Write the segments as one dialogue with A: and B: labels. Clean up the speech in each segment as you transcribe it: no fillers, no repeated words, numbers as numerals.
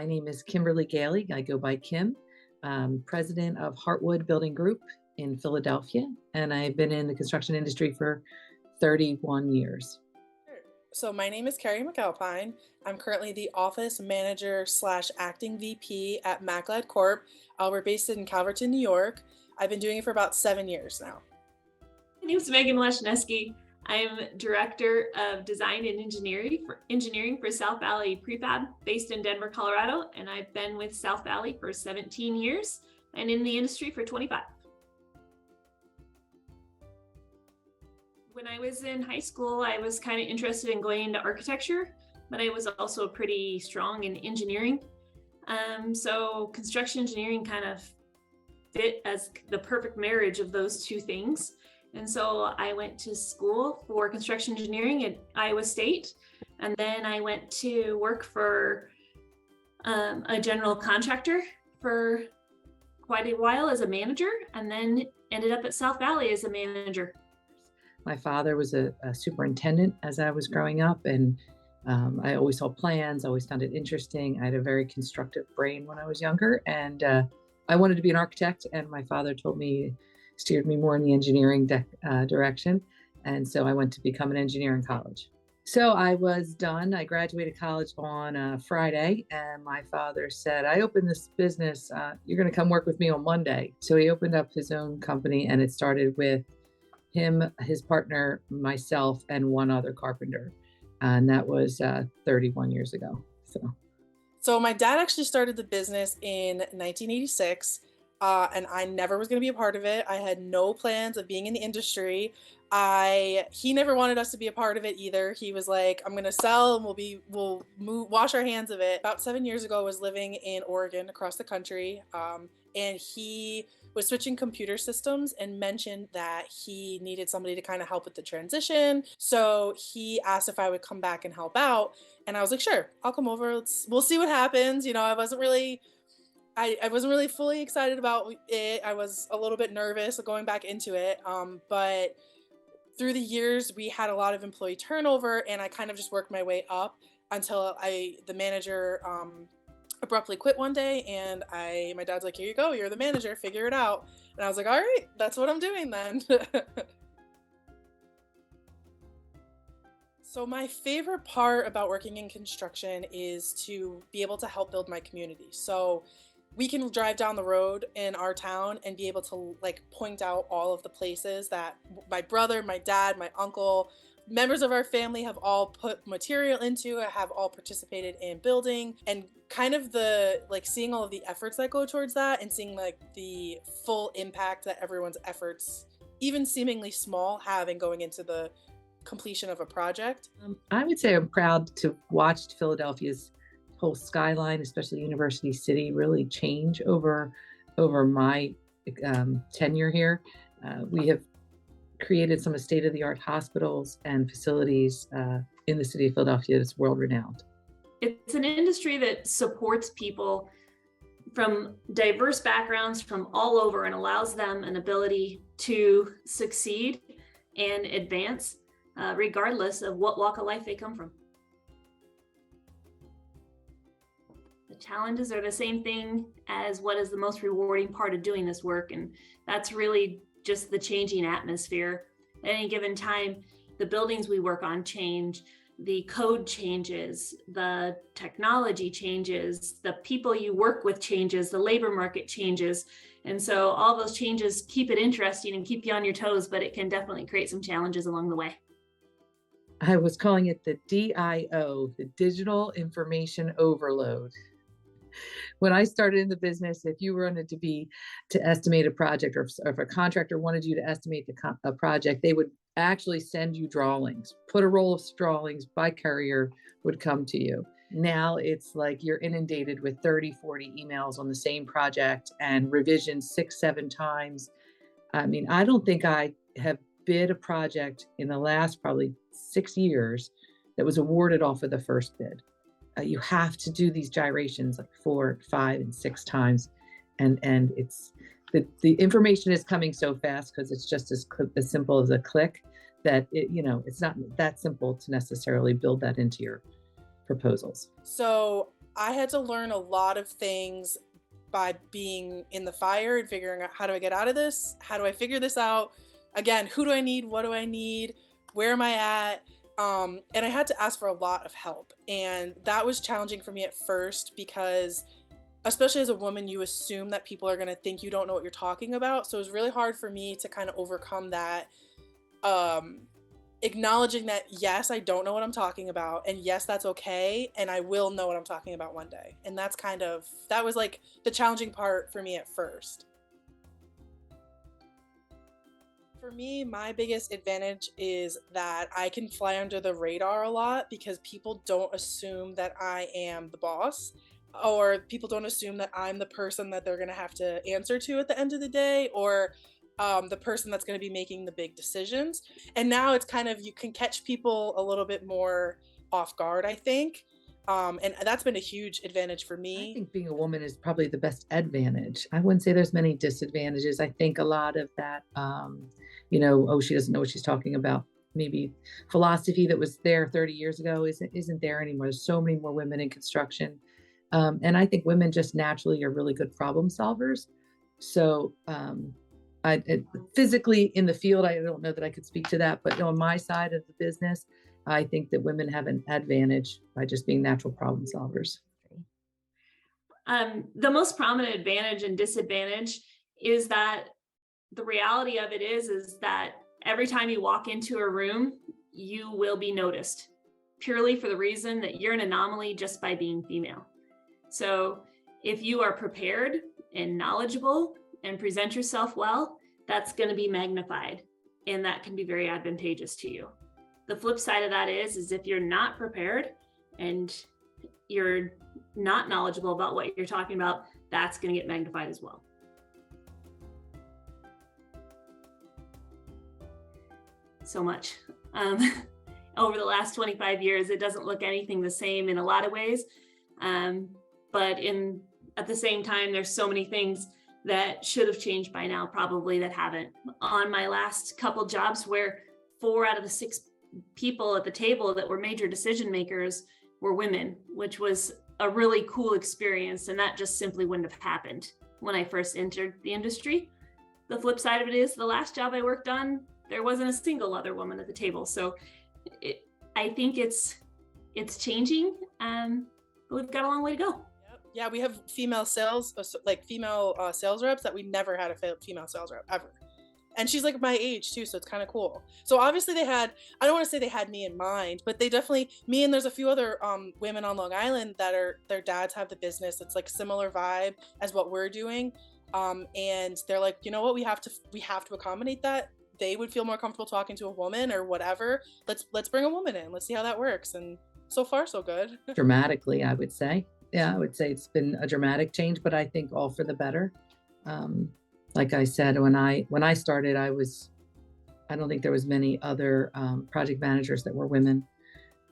A: My name is Kimberly Galie. I go by Kim, president of Heartwood Building Group in Philadelphia, and I've been in the construction industry for 31 years.
B: So my name is Kerri MacAlpine. I'm currently the office manager slash acting VP at MacLeod Corp. We're based in Calverton, New York. I've been doing it for about 7 years now.
C: My name is Washnieski. I'm Director of Design and Engineering for South Valley Prefab, based in Denver, Colorado, and I've been with South Valley for 17 years and in the industry for 25. When I was in high school, I was kind of interested in going into architecture, but I was also pretty strong in engineering. So construction engineering kind of fit as the perfect marriage of those two things. And so I went to school for construction engineering at Iowa State. And then I went to work for a general contractor for quite a while as a manager, and then ended up at South Valley as a manager.
A: My father was a superintendent as I was growing up, and I always saw plans, always found it interesting. I had a very constructive brain when I was younger, and I wanted to be an architect, and my father steered me more in the engineering direction. And so I went to become an engineer in college. So I was done. I graduated college on a Friday, and my father said, I opened this business. You're going to come work with me on Monday. So he opened up his own company, and it started with him, his partner, myself, and one other carpenter. And that was 31 years ago.
B: So my dad actually started the business in 1986. And I never was going to be a part of it. I had no plans of being in the industry. He never wanted us to be a part of it either. He was like, I'm going to sell and we'll wash our hands of it. About 7 years ago, I was living in Oregon across the country. And he was switching computer systems and mentioned that he needed somebody to kind of help with the transition. So he asked if I would come back and help out. And I was like, sure, I'll come over. We'll see what happens. I wasn't really fully excited about it. I was a little bit nervous going back into it. But through the years, we had a lot of employee turnover, and I kind of just worked my way up until the manager abruptly quit one day, and my dad's like, here you go, you're the manager, figure it out. And I was like, all right, that's what I'm doing then. So my favorite part about working in construction is to be able to help build my community. So we can drive down the road in our town and be able to point out all of the places that my brother, my dad, my uncle, members of our family have all put material into, have all participated in building, and kind of seeing all of the efforts that go towards that, and seeing the full impact that everyone's efforts, even seemingly small, have in going into the completion of a project.
A: I would say I'm proud to watch Philadelphia's whole skyline, especially University City, really change over my tenure here. We have created some state-of-the-art hospitals and facilities in the city of Philadelphia that's world-renowned.
C: It's an industry that supports people from diverse backgrounds from all over and allows them an ability to succeed and advance regardless of what walk of life they come from. The challenges are the same thing as what is the most rewarding part of doing this work, and that's really just the changing atmosphere. At any given time, the buildings we work on change, the code changes, the technology changes, the people you work with changes, the labor market changes. And so all those changes keep it interesting and keep you on your toes, but it can definitely create some challenges along the way.
A: I was calling it the DIO, the digital information overload. When I started in the business, if you wanted to estimate a project, or if a contractor wanted you to estimate a project, they would actually send you drawings. Put a roll of drawings by courier would come to you. Now it's like you're inundated with 30, 40 emails on the same project and revisions 6, 7 times. I mean, I don't think I have bid a project in the last probably 6 years that was awarded off of the first bid. You have to do these gyrations 4, 5, and 6 times, and it's the information is coming so fast because it's just as simple as a click that it's not that simple to necessarily build that into your proposals.
B: So I had to learn a lot of things by being in the fire and figuring out, how do I get out of this? How do I figure this out? Again, who do I need? What do I need? Where am I at? And I had to ask for a lot of help. And that was challenging for me at first because, especially as a woman, you assume that people are going to think you don't know what you're talking about. So it was really hard for me to kind of overcome that, um, acknowledging that, yes, I don't know what I'm talking about. And yes, that's okay. And I will know what I'm talking about one day. And that was like the challenging part for me at first. For me, my biggest advantage is that I can fly under the radar a lot because people don't assume that I am the boss, or people don't assume that I'm the person that they're going to have to answer to at the end of the day, or the person that's going to be making the big decisions. And now it's kind of, you can catch people a little bit more off guard, I think. And that's been a huge advantage for
A: I
B: me.
A: think being a woman is probably the best advantage. I wouldn't say there's many disadvantages. I think a lot of that, oh, she doesn't know what she's talking about. Maybe philosophy that was there 30 years ago isn't there anymore. There's so many more women in construction. And I think women just naturally are really good problem solvers. So physically in the field, I don't know that I could speak to that, but on my side of the business, I think that women have an advantage by just being natural problem solvers.
C: The most prominent advantage and disadvantage is that the reality of it is that every time you walk into a room, you will be noticed purely for the reason that you're an anomaly just by being female. So if you are prepared and knowledgeable and present yourself well, that's going to be magnified, and that can be very advantageous to you. The flip side of that is if you're not prepared and you're not knowledgeable about what you're talking about, that's going to get magnified as well. So much. Over the last 25 years, it doesn't look anything the same in a lot of ways. But at the same time, there's so many things that should have changed by now, probably, that haven't. On my last couple jobs, where 4 out of the 6 people at the table that were major decision makers were women, which was a really cool experience. And that just simply wouldn't have happened when I first entered the industry. The flip side of it is the last job I worked on, there wasn't a single other woman at the table. So I think it's changing, but we've got a long way to go.
B: Yeah, we have female sales reps that we never had a female sales rep ever. And she's like my age too, so it's kind of cool. So obviously I don't want to say they had me in mind, but they definitely, me and there's a few other women on Long Island that their dads have the business. It's like similar vibe as what we're doing. And they're like, you know what, we have to accommodate that. They would feel more comfortable talking to a woman or whatever. Let's bring a woman in. Let's see how that works. And so far, so good.
A: Dramatically, I would say. Yeah, I would say it's been a dramatic change, but I think all for the better. Like I said, when I started, I don't think there was many other project managers that were women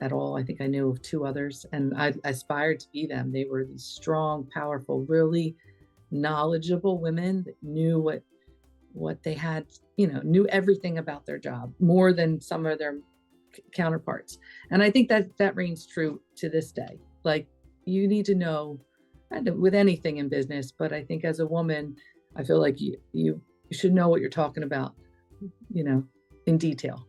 A: at all. I think I knew of 2 others, and I aspired to be them. They were these strong, powerful, really knowledgeable women that knew what they had, knew everything about their job, more than some of their counterparts. And I think that reigns true to this day. Like, you need to know, with anything in business, but I think as a woman, I feel like you should know what you're talking about, in detail.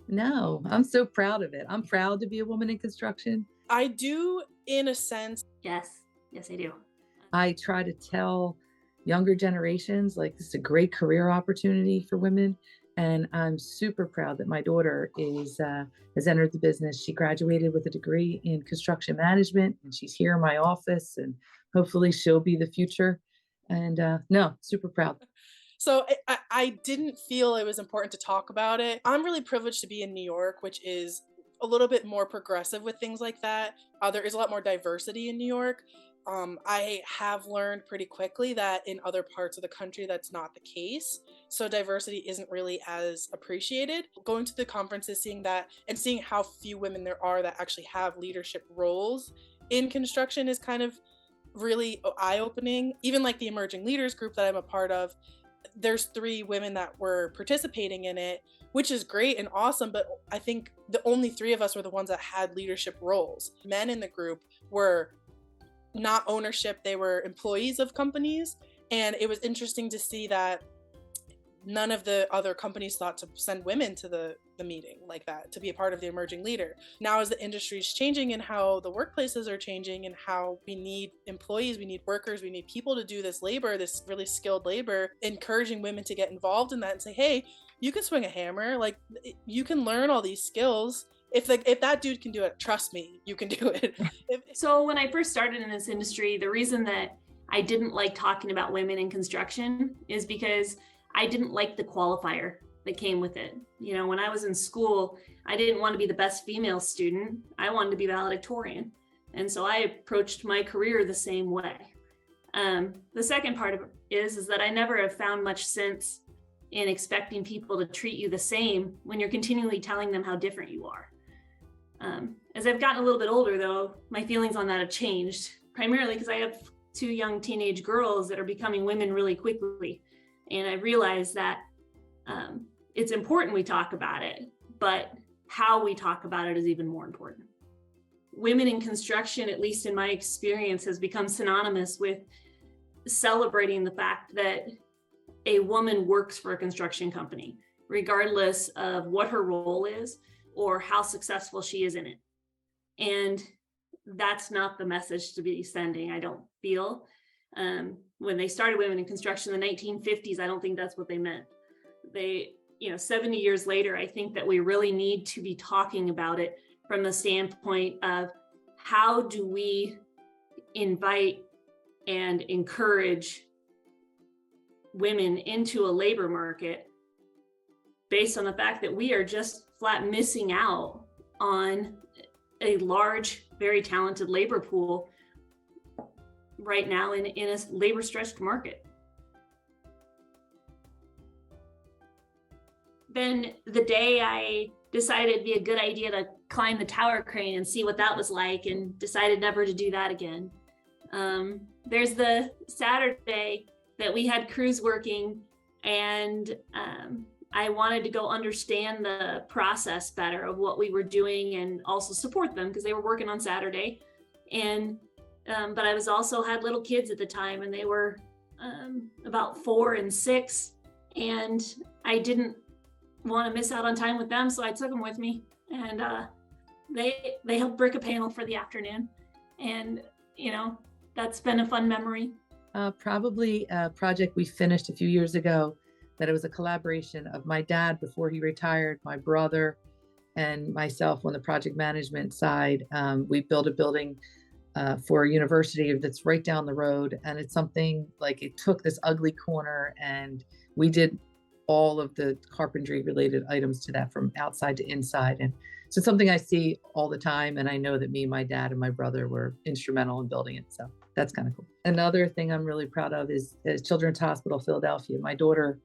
A: No, I'm so proud of it. I'm proud to be a woman in construction.
B: I do, in a sense.
C: Yes, I do.
A: I try to tell younger generations, like, this is a great career opportunity for women. And I'm super proud that my daughter has entered the business. She graduated with a degree in construction management, and she's here in my office, and hopefully she'll be the future. And no, super proud.
B: So I didn't feel it was important to talk about it. I'm really privileged to be in New York, which is a little bit more progressive with things like that. There is a lot more diversity in New York. I have learned pretty quickly that in other parts of the country, that's not the case. So diversity isn't really as appreciated. Going to the conferences, seeing that, and seeing how few women there are that actually have leadership roles in construction is kind of really eye-opening. Even like the emerging leaders group that I'm a part of, there's 3 women that were participating in it, which is great and awesome. But I think the only three of us were the ones that had leadership roles. Men in the group were not ownership, they were employees of companies. And it was interesting to see that none of the other companies thought to send women to the meeting like that, to be a part of the emerging leader. Now, as the industry is changing and how the workplaces are changing and how we need employees, we need workers, we need people to do this labor, this really skilled labor, encouraging women to get involved in that and say, hey, you can swing a hammer, like you can learn all these skills. If that dude can do it, trust me, you can do it.
C: So when I first started in this industry, the reason that I didn't like talking about women in construction is because I didn't like the qualifier that came with it. You know, when I was in school, I didn't want to be the best female student. I wanted to be valedictorian. And so I approached my career the same way. The second part of it is that I never have found much sense in expecting people to treat you the same when you're continually telling them how different you are. As I've gotten a little bit older, though, my feelings on that have changed, primarily because I have two young teenage girls that are becoming women really quickly. And I realized that it's important we talk about it, but how we talk about it is even more important. Women in construction, at least in my experience, has become synonymous with celebrating the fact that a woman works for a construction company, regardless of what her role is or how successful she is in it. And that's not the message to be sending, I don't feel. When they started women in construction in the 1950s, I don't think that's what they meant. 70 years later, I think that we really need to be talking about it from the standpoint of how do we invite and encourage women into a labor market based on the fact that we are just flat missing out on a large, very talented labor pool right now in a labor stretched market. Then the day I decided it'd be a good idea to climb the tower crane and see what that was like, and decided never to do that again. There's the Saturday that we had crews working, and I wanted to go understand the process better of what we were doing and also support them because they were working on Saturday. And but I was also had little kids at the time, and they were about 4 and 6, and I didn't want to miss out on time with them, so I took them with me, and they helped brick a panel for the afternoon, and that's been a fun memory.
A: Probably a project we finished a few years ago that it was a collaboration of my dad before he retired, my brother, and myself on the project management side. We built a building for a university that's right down the road. And it's something like it took this ugly corner, and we did all of the carpentry related items to that from outside to inside. And so it's something I see all the time. And I know that me, my dad, and my brother were instrumental in building it. So that's kind of cool. Another thing I'm really proud of is Children's Hospital Philadelphia. My daughter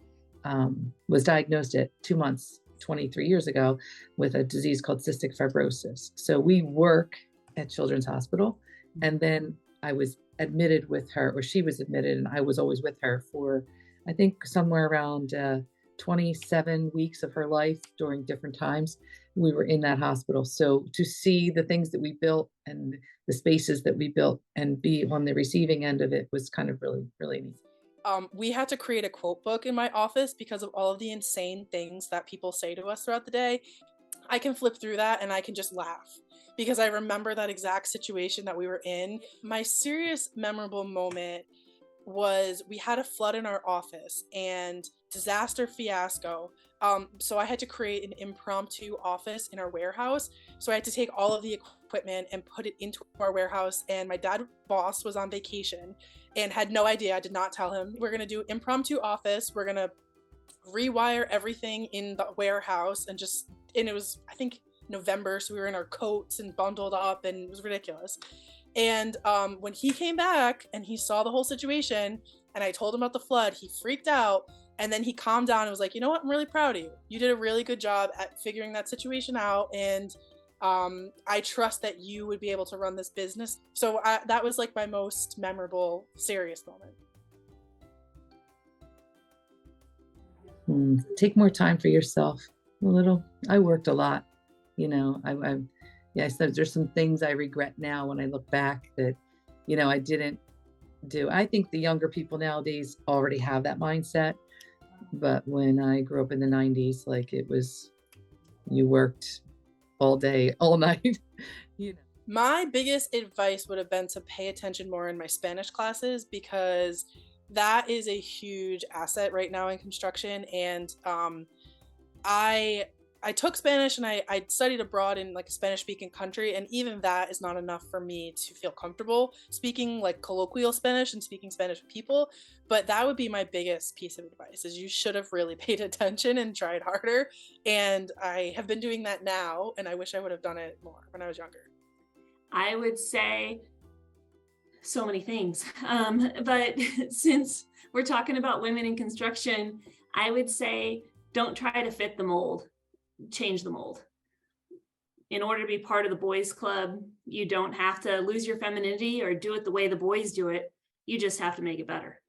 A: was diagnosed at 2 months, 23 years ago, with a disease called cystic fibrosis. So we work at Children's Hospital. And then I was admitted with her, or she was admitted, and I was always with her for, I think, somewhere around 27 weeks of her life during different times. We were in that hospital. So to see the things that we built and the spaces that we built and be on the receiving end of it was kind of really, really neat.
B: We had to create a quote book in my office because of all of the insane things that people say to us throughout the day. I can flip through that and I can just laugh because I remember that exact situation that we were in. My serious memorable moment was we had a flood in our office and disaster fiasco. So I had to create an impromptu office in our warehouse. So I had to take all of the equipment and put it into our warehouse. And my dad boss was on vacation and had no idea. I did not tell him. We're going to do impromptu office. We're going to rewire everything in the warehouse and it was, I think, November. So we were in our coats and bundled up, and it was ridiculous. And when he came back and he saw the whole situation and I told him about the flood, he freaked out. And then he calmed down and was like, you know what? I'm really proud of you. You did a really good job at figuring that situation out. And I trust that you would be able to run this business. So that was like my most memorable, serious moment.
A: Take more time for yourself. A little. I worked a lot, you know, yeah, so there's some things I regret now when I look back that, I didn't do. I think the younger people nowadays already have that mindset, but when I grew up in the 90s, like it was, you worked all day, all night, you know.
B: My biggest advice would have been to pay attention more in my Spanish classes because that is a huge asset right now in construction. And I I took Spanish and I studied abroad in like a Spanish speaking country, and even that is not enough for me to feel comfortable speaking like colloquial Spanish and speaking Spanish with people. But that would be my biggest piece of advice is you should have really paid attention and tried harder. And I have been doing that now, and I wish I would have done it more when I was younger.
C: I would say so many things. But since we're talking about women in construction, I would say don't try to fit the mold, change the mold. In order to be part of the boys club, you don't have to lose your femininity or do it the way the boys do it. You just have to make it better.